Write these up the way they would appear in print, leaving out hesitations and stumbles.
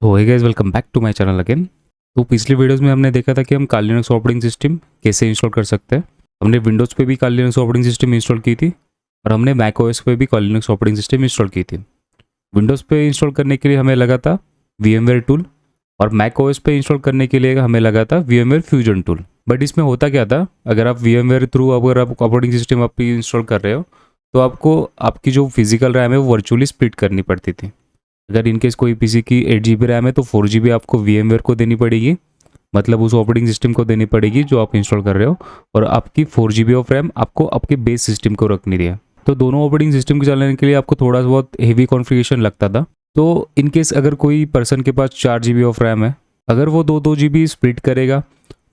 तो hey guys, welcome back to my channel again. तो पिछली वीडियोस में हमने देखा था कि हम काली लिनक्स ऑपरेटिंग सिस्टम कैसे इंस्टॉल कर सकते हैं। हमने विंडोज़ पे भी Kali Linux operating system install की थी और हमने मैक ओएस पे भी Kali Linux operating system install की थी। विंडोज़ पे इंस्टॉल करने के लिए हमें लगा था VMware टूल और मैक ओएस पे इंस्टॉल करने के लिए हमें लगा था VMware फ्यूजन टूल। बट इसमें होता क्या था, अगर आप VMware थ्रू अगर आप ऑपरेटिंग सिस्टम आप इंस्टॉल कर रहे हो तो आपको आपकी जो फिजिकल रैम है वो वर्चुअली स्प्लिट करनी पड़ती थी। अगर इनकेस कोई पीसी की 8 GB रैम है तो 4 GB आपको VMware को देनी पड़ेगी, मतलब उस ऑपरेटिंग सिस्टम को देनी पड़ेगी जो आप इंस्टॉल कर रहे हो, और आपकी 4 GB ऑफ रैम आपको आपके बेस सिस्टम को रखनी है। तो दोनों ऑपरेटिंग सिस्टम को चलाने के लिए आपको थोड़ा बहुत हेवी कॉन्फ़िगरेशन लगता था। तो इनकेस अगर कोई पर्सन के पास 4 GB ऑफ रैम है, अगर वो 2-2 GB स्प्लिट करेगा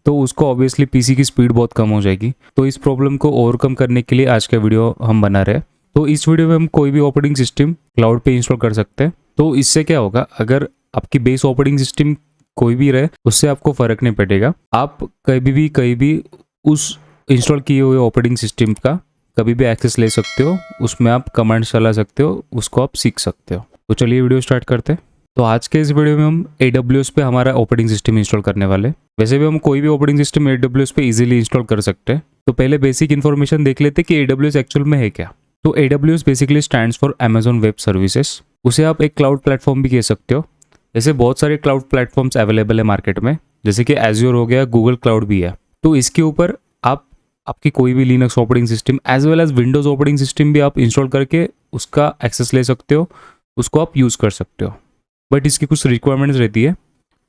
तो उसको ऑब्वियसली पीसी की स्पीड बहुत कम हो जाएगी। तो इस प्रॉब्लम को ओवरकम करने के लिए आज का वीडियो हम बना रहे हैं। तो इस वीडियो में हम कोई भी ऑपरेटिंग सिस्टम क्लाउड पे इंस्टॉल कर सकते हैं। तो इससे क्या होगा, अगर आपकी बेस ऑपरेटिंग सिस्टम कोई भी रहे उससे आपको फ़र्क नहीं पड़ेगा। आप कहीं भी उस इंस्टॉल किए हुए ऑपरेटिंग सिस्टम का कभी भी एक्सेस ले सकते हो, उसमें आप कमांड्स चला सकते हो, उसको आप सीख सकते हो। तो चलिए वीडियो स्टार्ट करते हैं। तो आज के इस वीडियो में हम AWS पे हमारा ऑपरेटिंग सिस्टम इंस्टॉल करने वाले। वैसे भी हम कोई भी ऑपरेटिंग सिस्टम AWS पे इजीली इंस्टॉल कर सकते हैं। तो पहले बेसिक इन्फॉर्मेशन देख लेते हैं कि AWS एक्चुअल में है क्या। तो AWS basically stands for Amazon web services. उसे आप एक क्लाउड प्लेटफॉर्म भी कह सकते हो। जैसे बहुत सारे क्लाउड प्लेटफॉर्म्स अवेलेबल है मार्केट में, जैसे कि एज्योर हो गया, गूगल क्लाउड भी है। तो इसके ऊपर आप आपकी कोई भी Linux operating system as well as Windows operating system भी आप इंस्टॉल करके उसका एक्सेस ले सकते हो, उसको आप यूज़ कर सकते हो। बट इसकी कुछ रिक्वायरमेंट्स रहती है,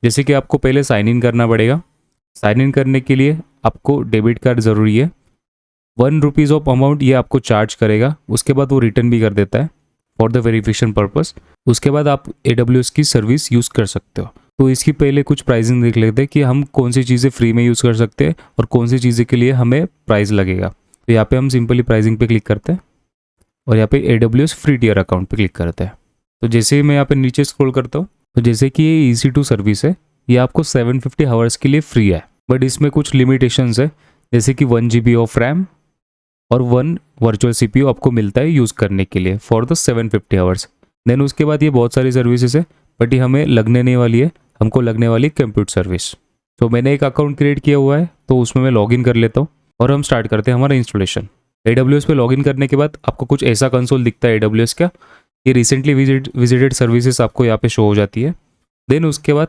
जैसे कि आपको पहले साइन इन करना पड़ेगा। साइन इन करने के लिए आपको डेबिट कार्ड ज़रूरी है। ₹1 ऑफ अमाउंट ये आपको चार्ज करेगा, उसके बाद वो रिटर्न भी कर देता है फॉर द वेरिफिकेशन पर्पस। उसके बाद आप AWS की सर्विस यूज़ कर सकते हो। तो इसकी पहले कुछ प्राइसिंग देख लेते हैं कि हम कौन सी चीज़ें फ्री में यूज़ कर सकते हैं और कौन सी चीज़ें के लिए हमें प्राइस लगेगा। तो यहाँ पे हम सिंपली प्राइसिंग पे क्लिक करते हैं और यहाँ पे AWS फ्री टियर अकाउंट पे क्लिक करते हैं। तो जैसे ही मैं यहाँ पे नीचे स्क्रॉल करता हूँ, तो जैसे कि ये EC2 सर्विस है, ये आपको 750 आवर्स के लिए फ्री है। बट इसमें कुछ लिमिटेशंस है, जैसे कि 1 GB ऑफ रैम और 1 वर्चुअल CPU आपको मिलता है यूज़ करने के लिए फॉर द 750 आवर्स। देन उसके बाद ये बहुत सारी सर्विसेज है, बट ये हमें लगने नहीं वाली है, हमको लगने वाली कंप्यूटर सर्विस। तो मैंने एक अकाउंट क्रिएट किया हुआ है, तो उसमें मैं लॉगिन कर लेता हूँ और हम स्टार्ट करते हैं हमारा इंस्टॉलेशन। AWS पे लॉगिन करने के बाद आपको कुछ ऐसा कंसोल दिखता है AWS का। ये रिसेंटली विजिटेड सर्विसेज आपको यहाँ पे शो हो जाती है। देन उसके बाद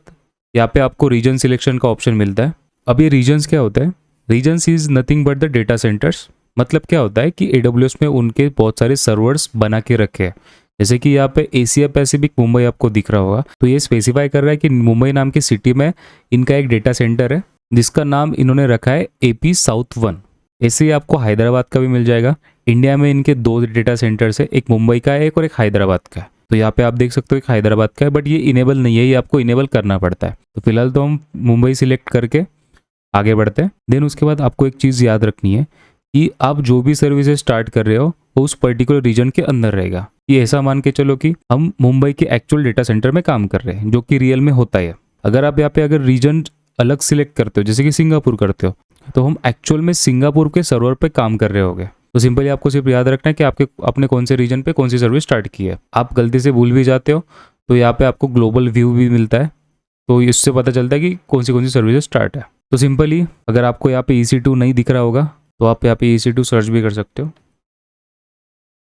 यहाँ पे आपको रीजन सिलेक्शन का ऑप्शन मिलता है। अब ये रीजन्स क्या होता है, regions is nothing but the data centers. मतलब क्या होता है कि AWS में उनके बहुत सारे सर्वर्स बना के रखे हैं। जैसे कि यहाँ पे एशिया पैसिफिक मुंबई आपको दिख रहा होगा, तो ये स्पेसिफाई कर रहा है कि मुंबई नाम की सिटी में इनका एक डेटा सेंटर है जिसका नाम इन्होंने रखा है AP South 1। ऐसे ही आपको हैदराबाद का भी मिल जाएगा। इंडिया में इनके 2 डेटा सेंटर्स है, एक मुंबई का है, एक और एक हैदराबाद का है। तो यहाँ पे आप देख सकते हो एक हैदराबाद का है, बट ये इनेबल नहीं है, ये आपको इनेबल करना पड़ता है। तो फिलहाल तो हम मुंबई सिलेक्ट करके आगे बढ़ते हैं। देन उसके बाद आपको एक चीज़ याद रखनी है कि आप जो भी सर्विसेज स्टार्ट कर रहे हो वो उस पर्टिकुलर रीजन के अंदर रहेगा। ये ऐसा मान के चलो कि हम मुंबई के एक्चुअल डेटा सेंटर में काम कर रहे हैं, जो कि रियल में होता है। अगर आप यहाँ पे अगर रीजन अलग सिलेक्ट करते हो, जैसे कि सिंगापुर करते हो, तो हम एक्चुअल में सिंगापुर के सर्वर पे काम कर रहे होगे। तो सिंपली आपको सिर्फ याद रखना है कि आपने कौन से रीजन पे कौन सी सर्विस स्टार्ट की है। आप गलती से भूल भी जाते हो तो यहाँ पे आपको ग्लोबल व्यू भी मिलता है, तो इससे पता चलता है कि कौन सी सर्विसेज स्टार्ट है। तो सिंपली अगर आपको यहाँ पे EC2 नहीं दिख रहा होगा तो आप यहाँ पे EC2 सर्च भी कर सकते हो।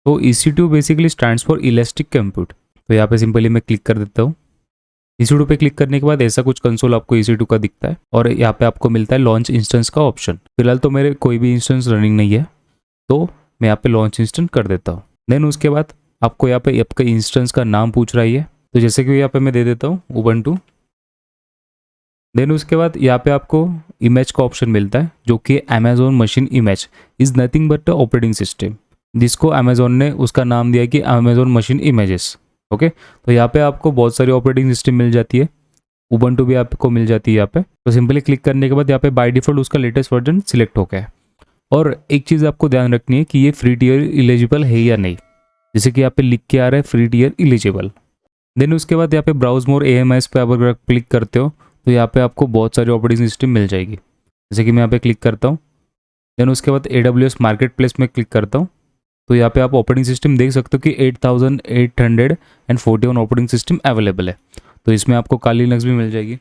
तो EC2 basically stands for elastic compute. तो यहाँ पे सिंपली मैं क्लिक कर देता हूँ। EC2 पे क्लिक करने के बाद ऐसा कुछ कंसोल आपको EC2 का दिखता है और यहाँ पे आपको मिलता है लॉन्च इंस्टेंस का ऑप्शन। फिलहाल तो मेरे कोई भी इंस्टेंस रनिंग नहीं है, तो मैं यहाँ पे लॉन्च इंस्टेंस कर देता हूँ। देन उसके बाद आपको यहाँ पे आपका इंस्टेंस का नाम पूछ रहा है, तो जैसे कि यहाँ पे मैं दे देता हूँ Ubuntu। देन उसके बाद यहाँ पे आपको इमेज का ऑप्शन मिलता है, जो कि Amazon machine image is nothing but operating system, जिसको Amazon ने उसका नाम दिया कि Amazon मशीन इमेजेस। ओके, तो यहाँ पे आपको बहुत सारी ऑपरेटिंग सिस्टम मिल जाती है, Ubuntu भी आपको मिल जाती है यहाँ पे। तो सिंपली क्लिक करने के बाद यहाँ पे बाय डिफॉल्ट उसका लेटेस्ट वर्जन सिलेक्ट हो गया है। और एक चीज़ आपको ध्यान रखनी है कि ये फ्री टियर एलिजिबल है या नहीं, जैसे कि यहाँ पे लिख के आ रहा है फ्री टियर एलिजिबल। देन उसके बाद यहाँ पे ब्राउज मोर AMIs पे अगर क्लिक करते हो तो यहाँ पे आपको बहुत सारी ऑपरेटिंग सिस्टम मिल जाएगी, जैसे कि मैं यहाँ पे क्लिक करता हूँ। देन उसके बाद AWS मार्केट प्लेस में क्लिक करता हूँ, तो यहाँ पे आप ऑपरेटिंग सिस्टम देख सकते हो कि 8841 ऑपरेटिंग सिस्टम अवेलेबल है। तो इसमें आपको काली लिनक्स भी मिल जाएगी।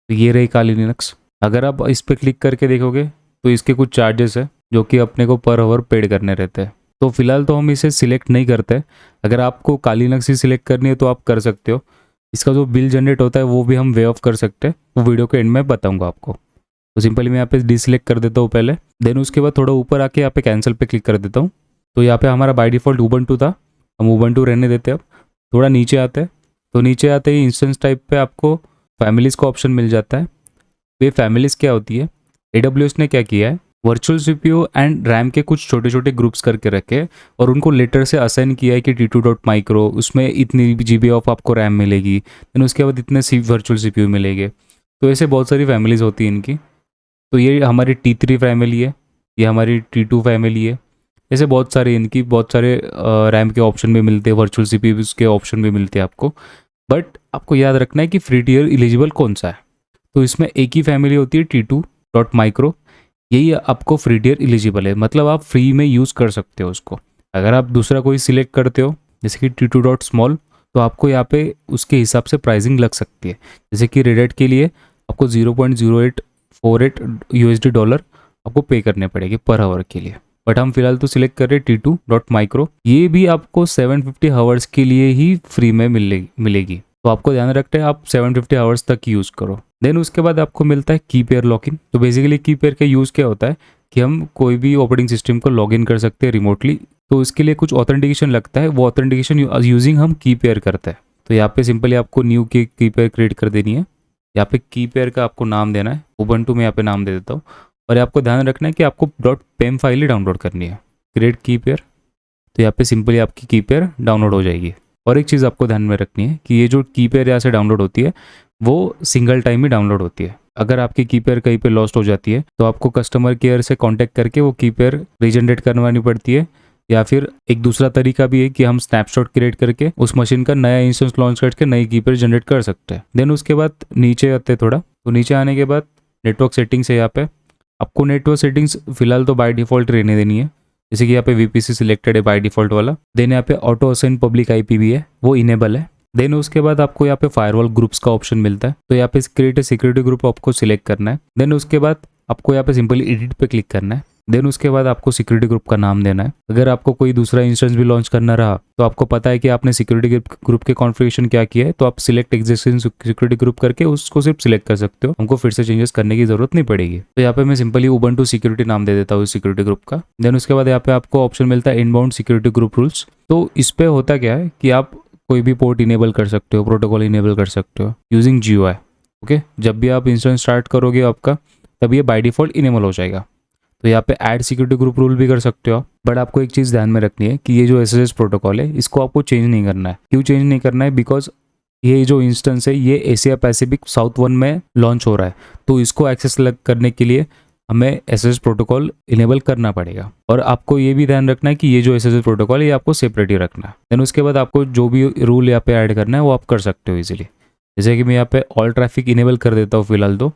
तो ये रही काली लिनक्स। अगर आप इस पर क्लिक करके देखोगे तो इसके कुछ चार्जेस है जो कि अपने को पर आवर पेड करने रहते हैं। तो फिलहाल तो हम इसे सिलेक्ट नहीं करते। अगर आपको काली लिनक्स ही सिलेक्ट करनी है तो आप कर सकते हो। इसका जो बिल जनरेट होता है वो भी हम वे ऑफ कर सकते हैं, वो वीडियो के एंड में बताऊंगा आपको। तो सिंपली मैं यहाँ पे डिसलेक्ट कर देता हूँ पहले, देन उसके बाद थोड़ा ऊपर आके यहाँ पे कैंसिल पे क्लिक कर देता हूँ। तो यहाँ पे हमारा बाय डिफ़ॉल्ट उबंटू था, हम उबंटू रहने देते हैं। अब थोड़ा नीचे आते हैं, तो नीचे आते ही इंस्टेंस टाइप पे आपको फैमिलीज़ का ऑप्शन मिल जाता है। तो ये फैमिलीज़ क्या होती है, AWS ने क्या किया है, वर्चुअल CPU एंड रैम के कुछ छोटे छोटे ग्रुप्स करके रखे और उनको लेटर से असाइन किया है कि T2.micro उसमें इतनी GB ऑफ आपको रैम मिलेगी, देन उसके बाद इतने वर्चुअल CPU मिलेंगे। तो ऐसे बहुत सारी फैमिलीज़ होती हैं इनकी। तो ये हमारी T3 फैमिली है, ये हमारी T2 फैमिली है। ऐसे बहुत सारे इनकी बहुत सारे रैम के ऑप्शन भी मिलते हैं, वर्चुअल CPU के ऑप्शन भी मिलते हैं आपको। बट आपको याद रखना है कि फ्री टियर एलिजिबल कौन सा है। तो इसमें एक ही फैमिली होती है T2.micro, यही आपको फ्री टियर एलिजिबल है, मतलब आप फ्री में यूज़ कर सकते हो उसको। अगर आप दूसरा कोई सिलेक्ट करते हो जैसे कि T2.small, तो आपको यहाँ पे उसके हिसाब से प्राइसिंग लग सकती है। जैसे कि रेडेट के लिए आपको 0.0848 USD डॉलर आपको पे करने पड़ेंगे पर आवर के लिए। बट हम फिलहाल तो सिलेक्ट कर रहे हैं T2.micro, ये भी आपको 750 आवर्स के लिए ही फ्री में मिलेगी। तो आपको ध्यान रखते हैं आप 750 आवर्स तक यूज़ करो। देन उसके बाद आपको मिलता है की पेयर लॉगिन। तो बेसिकली की पेयर का यूज़ क्या होता है कि हम कोई भी ऑपरेटिंग सिस्टम को लॉगिन कर सकते हैं रिमोटली। तो इसके लिए कुछ ऑथेंटिकेशन लगता है, वो ऑथेंटिकेशन यूजिंग हम की पेयर करते हैं। तो यहाँ पे सिंपली आपको न्यू की पेयर क्रिएट कर देनी है। यहाँ पे की पेयर का आपको नाम देना है, उबंटू में यहाँ पे नाम दे देता हूँ। और आपको ध्यान रखना है कि आपको .pem फाइल ही डाउनलोड करनी है, क्रिएट की पेयर। तो यहाँ पे सिंपली आपकी की पेयर डाउनलोड हो जाएगी। और एक चीज़ आपको ध्यान में रखनी है कि ये जो की पेयर यहाँ से डाउनलोड होती है वो सिंगल टाइम ही डाउनलोड होती है। अगर आपकी की पेयर कहीं पे लॉस्ट हो जाती है तो आपको कस्टमर केयर से कांटेक्ट करके वो की पेयर रीजनरेट करवानी पड़ती है, या फिर एक दूसरा तरीका भी है कि हम स्नैपशॉट क्रिएट करके उस मशीन का नया इंस्टेंस लॉन्च करके नई की पेयर जनरेट कर सकते हैं। देन उसके बाद नीचे आते हैं थोड़ा, तो नीचे आने के बाद नेटवर्क सेटिंग्स है। यहाँ पे आपको नेटवर्क सेटिंग्स फिलहाल तो बाय डिफॉल्ट रहने देनी है, जैसे कि यहाँ पे VPC सिलेक्टेड है बाय डिफॉल्ट वाला। देन यहाँ पे ऑटो असाइन पब्लिक IP भी है, वो इनेबल है। देन उसके बाद आपको यहाँ पे फायरवॉल ग्रुप्स का ऑप्शन मिलता है, तो यहाँ पे क्रिएट सिक्योरिटी ग्रुप आपको सिलेक्ट करना है। देन उसके बाद आपको यहाँ पे सिंपली एडिट पे क्लिक करना है। देन उसके बाद आपको सिक्योरिटी ग्रुप का नाम देना है। अगर आपको कोई दूसरा इंस्टेंस भी लॉन्च करना रहा तो आपको पता है कि आपने सिक्योरिटी ग्रुप के कॉन्फ़िगरेशन क्या किया है, तो आप सिलेक्ट एग्जिस्टिंग सिक्योरिटी ग्रुप करके उसको सिर्फ सिलेक्ट कर सकते हो, हमको फिर से चेंजेस करने की जरूरत नहीं पड़ेगी। तो यहाँ पे मैं सिंपली उबंटू सिक्योरिटी नाम दे देता हूँ सिक्योरिटी ग्रुप का। देन उसके बाद यहाँ पे आपको ऑप्शन मिलता है इनबाउंड सिक्योरिटी ग्रुप रूल्स। तो इस पे होता क्या है कि आप कोई भी पोर्ट इनेबल कर सकते हो, प्रोटोकॉल इनेबल कर सकते हो यूजिंग GUI। ओके, जब भी आप इंस्टेंस स्टार्ट करोगे आपका, तब ये बाय डिफॉल्ट इनेबल हो जाएगा। तो यहाँ पे ऐड सिक्योरिटी ग्रुप रूल भी कर सकते हो। बट आपको एक चीज़ ध्यान में रखनी है कि ये जो SSH प्रोटोकॉल है इसको आपको चेंज नहीं करना है। क्यों चेंज नहीं करना है? बिकॉज ये जो इंस्टेंस है ये एशिया पैसिफिक साउथ 1 में लॉन्च हो रहा है, तो इसको एक्सेस करने के लिए हमें SSH प्रोटोकॉल इनेबल करना पड़ेगा। और आपको ये भी ध्यान रखना है कि ये जो SSH प्रोटोकॉल है ये आपको सेपरेट ही रखना है। देन उसके बाद आपको जो भी रूल यहाँ पे ऐड करना है वो आप कर सकते हो इजीली। जैसे कि मैं यहाँ पे ऑल ट्रैफिक इनेबल कर देता हूँ फिलहाल, तो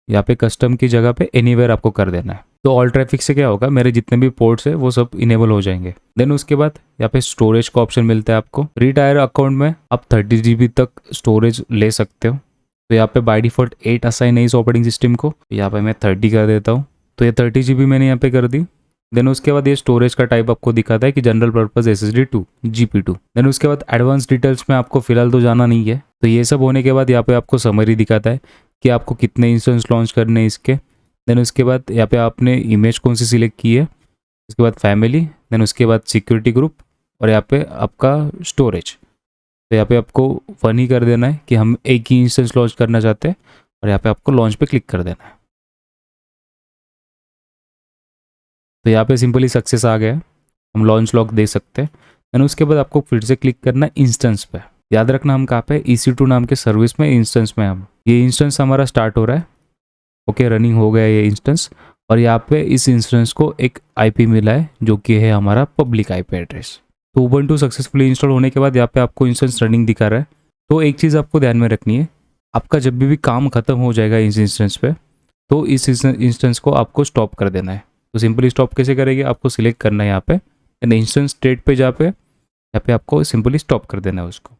यहाँ पे कस्टम की जगह पे एनीवेयर आपको कर देना है। तो ऑल ट्रैफिक से क्या होगा, मेरे जितने भी पोर्ट्स है वो सब इनेबल हो जाएंगे। देन उसके बाद यहाँ पे स्टोरेज का ऑप्शन मिलता है आपको। रिटायर अकाउंट में आप 30 GB तक स्टोरेज ले सकते हो। तो यहाँ पे बाय डिफॉल्ट 8 असाइन है इस ऑपरेटिंग सिस्टम को, यहाँ पे मैं 30 कर देता हूँ। तो ये 30 GB मैंने यहाँ पे कर दी। देन उसके बाद ये स्टोरेज का टाइप आपको दिखाता है कि general purpose SSD 2 GP2। Then उसके बाद एडवांस डिटेल्स में आपको फिलहाल तो जाना नहीं है। तो ये सब होने के बाद यहाँ पे आपको समरी दिखाता है कि आपको कितने इंस्टेंस लॉन्च करने हैं इसके। देन उसके बाद यहाँ पे आपने इमेज कौन सी सिलेक्ट की है, उसके बाद फैमिली, देन उसके बाद सिक्योरिटी ग्रुप, और यहाँ पे आपका स्टोरेज। तो यहाँ पे आपको 1 ही कर देना है कि हम एक ही इंस्टेंस लॉन्च करना चाहते हैं, और यहाँ पे आपको लॉन्च पे क्लिक कर देना है। तो यहाँ पे सिंपली सक्सेस आ गया, हम लॉन्च लॉक दे सकते हैं। देन उसके बाद आपको फिर से क्लिक करना है इंस्टेंस पे। याद रखना हम कहाँ पे, EC2 नाम के सर्विस में इंस्टेंस में हम ये इंस्टेंस हमारा स्टार्ट हो रहा है। ओके, रनिंग हो गया ये इंस्टेंस, और यहाँ पे इस इंस्टेंस को एक IP मिला है जो कि है हमारा पब्लिक IP एड्रेस। तो उबंटू सक्सेसफुली इंस्टॉल होने के बाद यहाँ पे आपको इंस्टेंस रनिंग दिखा रहा है। तो एक चीज़ आपको ध्यान में रखनी है, आपका जब भी काम खत्म हो जाएगा इस इंस्टेंस पे, तो इस इंस्टेंस को आपको स्टॉप कर देना है। तो सिंपली स्टॉप कैसे करेंगे, आपको सिलेक्ट करना है यहाँ पे इंस्टेंस स्टेट पे, यहाँ पे आपको सिंपली स्टॉप कर देना है उसको।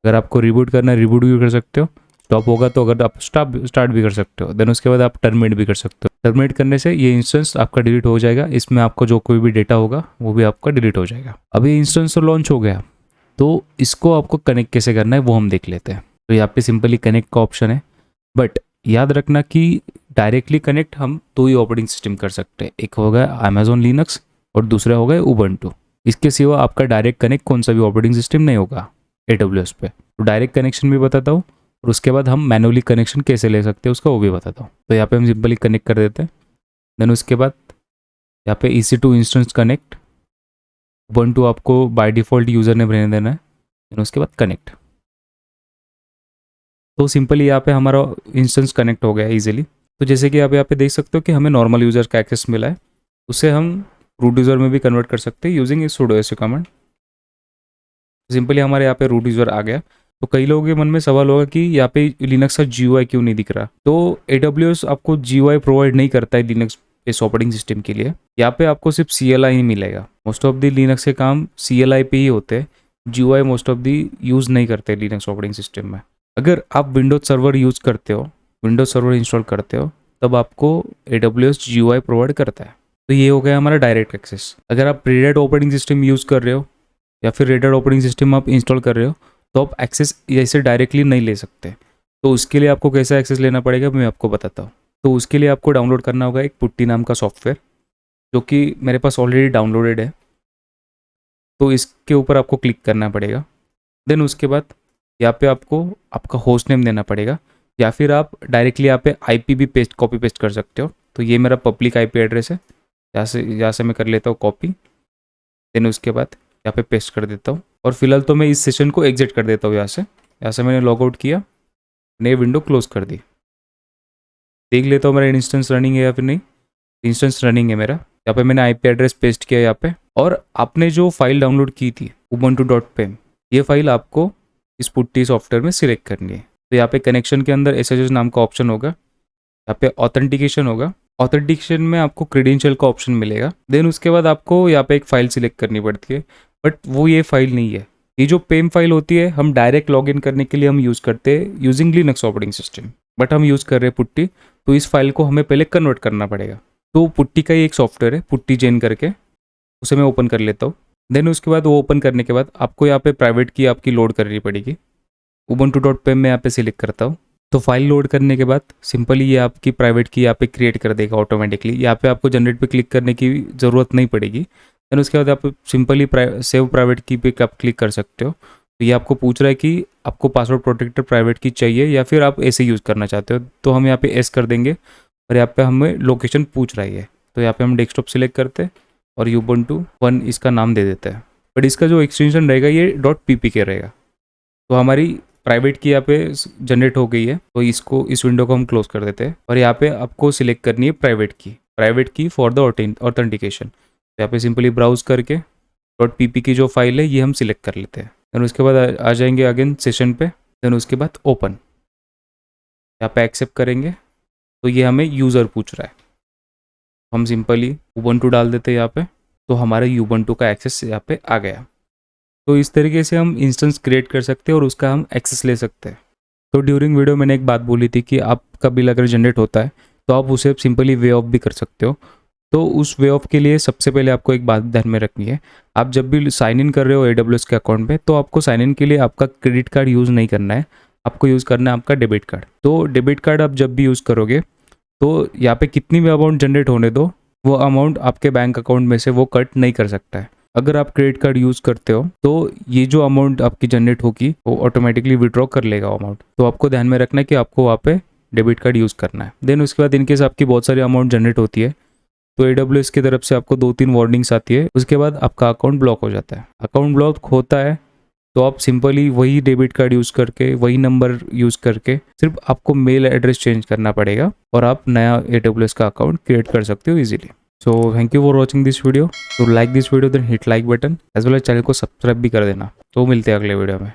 अगर आपको रिबूट करना है रिबूट भी कर सकते हो, स्टॉप होगा तो अगर आप स्टार्ट भी कर सकते हो। देन उसके बाद आप टर्मिनेट भी कर सकते हो। टर्मिनेट करने से ये इंस्टेंस आपका डिलीट हो जाएगा, इसमें आपका जो कोई भी डेटा होगा वो भी आपका डिलीट हो जाएगा। अब ये इंस्टेंस तो लॉन्च हो गया, तो इसको आपको कनेक्ट कैसे करना है वो हम देख लेते हैं। तो यहाँ पे सिंपली कनेक्ट का ऑप्शन है, बट याद रखना कि डायरेक्टली कनेक्ट हम 2 ही ऑपरेटिंग सिस्टम कर सकते हैं, एक होगा अमेजोन लिनक्स और दूसरा होगा उबंटू। इसके सिवा आपका डायरेक्ट कनेक्ट कौन सा भी ऑपरेटिंग सिस्टम नहीं होगा AWS पे। तो डायरेक्ट कनेक्शन भी बताता हूँ और उसके बाद हम मैनुअली कनेक्शन कैसे ले सकते हैं उसका वो भी बताता हूँ। तो यहाँ पे हम सिंपली कनेक्ट कर देते हैं। देन उसके बाद यहाँ पे EC2 इंस्टेंस कनेक्ट, उबंटू आपको बाय डिफ़ॉल्ट यूज़र नेम रहने देना है। देन उसके बाद कनेक्ट। तो सिंपली यहाँ पे हमारा इंस्टेंस कनेक्ट हो गया इजीली। तो जैसे कि आप यहाँ पे देख सकते हो कि हमें नॉर्मल यूज़र का एक्सेस मिला है, उसे हम रूट यूज़र में भी कन्वर्ट कर सकते हैं using sudo su command. Simply हमारे यहाँ पे रूट यूज़र आ गया। तो कई लोगों के मन में सवाल होगा कि यहाँ पे लिनक्स का GUI क्यों नहीं दिख रहा। तो AWS आपको GUI प्रोवाइड नहीं करता है लिनक्स इस ऑपरेटिंग सिस्टम के लिए। यहाँ पे आपको सिर्फ CLI ही मिलेगा। मोस्ट ऑफ द लिनक्स के काम CLI पे ही होते हैं, GUI most of the use नहीं करते लिनक्स ऑपरेटिंग सिस्टम में। अगर आप विंडोज सर्वर यूज़ करते हो, विंडोज सर्वर इंस्टॉल करते हो, तब आपको AWS GUI प्रोवाइड करता है। तो ये हो गया हमारा डायरेक्ट एक्सेस। अगर आप रेड ऑपरेटिंग सिस्टम यूज़ कर रहे हो या फिर रेड ऑपरेटिंग सिस्टम आप इंस्टॉल कर रहे हो, तो आप एक्सेस ऐसे डायरेक्टली नहीं ले सकते। तो उसके लिए आपको कैसा एक्सेस लेना पड़ेगा मैं आपको बताता हूँ। तो उसके लिए आपको डाउनलोड करना होगा एक पुट्टी नाम का सॉफ्टवेयर, जो कि मेरे पास ऑलरेडी डाउनलोडेड है। तो इसके ऊपर आपको क्लिक करना पड़ेगा। देन उसके बाद यहाँ पे आपको आपका होस्ट नेम देना पड़ेगा, या फिर आप डायरेक्टली यहाँ पे IP भी कॉपी पेस्ट कर सकते हो। तो ये मेरा पब्लिक IP एड्रेस है, यहाँ से मैं कर लेता हूँ कॉपी। देन उसके बाद यहाँ पे पेस्ट कर देता हूँ और फिलहाल तो मैं इस सेशन को एग्जिट कर देता हूँ। यहाँ से मैंने लॉग आउट किया, नई विंडो क्लोज कर दी। देख लेता हूँ मेरा इंस्टेंस रनिंग है या फिर नहीं। इंस्टेंस रनिंग है मेरा। यहाँ पे मैंने IP एड्रेस पेस्ट किया यहाँ पे, और आपने जो फाइल डाउनलोड की थी ubuntu.pem, ये फाइल आपको इस पुट्टी सॉफ्टवेयर में सिलेक्ट करनी है। तो यहाँ पे कनेक्शन के अंदर SSH नाम का ऑप्शन होगा, यहाँ पे ऑथेंटिकेशन होगा। ऑथेंटिकेशन में आपको क्रेडेंशियल का ऑप्शन मिलेगा। देन उसके बाद आपको यहाँ पे एक फ़ाइल सिलेक्ट करनी पड़ती है, बट वो ये फाइल नहीं है। ये जो पेम फाइल होती है हम डायरेक्ट लॉगिन करने के लिए हम यूज़ करते हैं using Linux operating system, but हम यूज़ कर रहे हैं पुट्टी। तो इस फाइल को हमें पहले कन्वर्ट करना पड़ेगा। तो पुट्टी का ही एक सॉफ्टवेयर है पुट्टी जेन करके, उसे मैं ओपन कर लेता हूँ। देन उसके बाद वो ओपन करने के बाद आपको यहाँ पे प्राइवेट की आपकी लोड करनी पड़ेगी। ubuntu.pem में यहाँ पे सिलेक्ट करता हूँ। तो फाइल लोड करने के बाद सिंपली ये आपकी प्राइवेट की यहाँ पे क्रिएट कर देगा ऑटोमेटिकली। यहाँ पे आपको जनरेट पे क्लिक करने की ज़रूरत नहीं पड़ेगी। देन उसके बाद आप सिंपली सेव प्राइवेट की पे आप क्लिक कर सकते हो। तो ये आपको पूछ रहा है कि आपको पासवर्ड प्रोटेक्टर प्राइवेट की चाहिए या फिर आप ऐसे यूज़ करना चाहते हो। तो हम यहाँ पे एस कर देंगे और यहाँ पे हमें लोकेशन पूछ रही है। तो यहाँ पे हम डेस्कटॉप सिलेक्ट करते हैं और ubuntu1 इसका नाम दे देते हैं, बट इसका जो एक्सटेंशन रहेगा ये .ppk रहेगा। तो हमारी प्राइवेट की यहाँ पे जनरेट हो गई है। तो इस विंडो को हम क्लोज कर देते हैं और यहाँ पे आपको सिलेक्ट करनी है प्राइवेट की फॉर द ऑथेंटिकेशन। तो यहाँ पे सिंपली ब्राउज करके .ppk जो फाइल है ये हम सिलेक्ट कर लेते हैं। देन उसके बाद आ जाएंगे अगेन सेशन पे। देन उसके बाद ओपन, यहाँ पे एक्सेप्ट करेंगे। तो ये हमें यूज़र पूछ रहा है, हम सिंपली ubuntu डाल देते हैं यहाँ पे। तो हमारे ubuntu का एक्सेस यहाँ पे आ गया। तो इस तरीके से हम इंस्टेंस क्रिएट कर सकते हैं और उसका हम एक्सेस ले सकते हैं। तो ड्यूरिंग वीडियो मैंने एक बात बोली थी कि आपका बिल अगर जनरेट होता है तो आप उसे सिंपली वे ऑफ भी कर सकते हो। तो उस वे ऑफ के लिए सबसे पहले आपको एक बात ध्यान में रखनी है, आप जब भी साइन इन कर रहे हो AWS के अकाउंट में, तो आपको साइन इन के लिए आपका क्रेडिट कार्ड यूज़ नहीं करना है, आपको यूज़ करना है आपका डेबिट कार्ड। तो डेबिट कार्ड आप जब भी यूज़ करोगे तो यहाँ पे कितनी भी अमाउंट जनरेट होने दो, वो अमाउंट आपके बैंक अकाउंट में से वो कट नहीं कर सकता है। अगर आप क्रेडिट कार्ड यूज़ करते हो तो ये जो अमाउंट आपकी जनरेट होगी वो ऑटोमेटिकली विड्रॉ कर लेगा अमाउंट। तो आपको ध्यान में रखना है कि आपको वहाँ पे डेबिट कार्ड यूज़ करना है। देन उसके बाद इनकेस आपकी बहुत सारी अमाउंट जनरेट होती है तो AWS की तरफ से आपको 2-3 वार्निंग्स आती है, उसके बाद आपका अकाउंट ब्लॉक हो जाता है। अकाउंट ब्लॉक होता है तो आप सिंपली वही डेबिट कार्ड यूज़ करके, वही नंबर यूज़ करके, सिर्फ आपको मेल एड्रेस चेंज करना पड़ेगा और आप नया AWS का अकाउंट क्रिएट कर सकते हो easily. So thank you for watching this video. तो like this video then hit like button as well as channel को सब्सक्राइब भी कर देना। तो मिलते हैं अगले वीडियो में।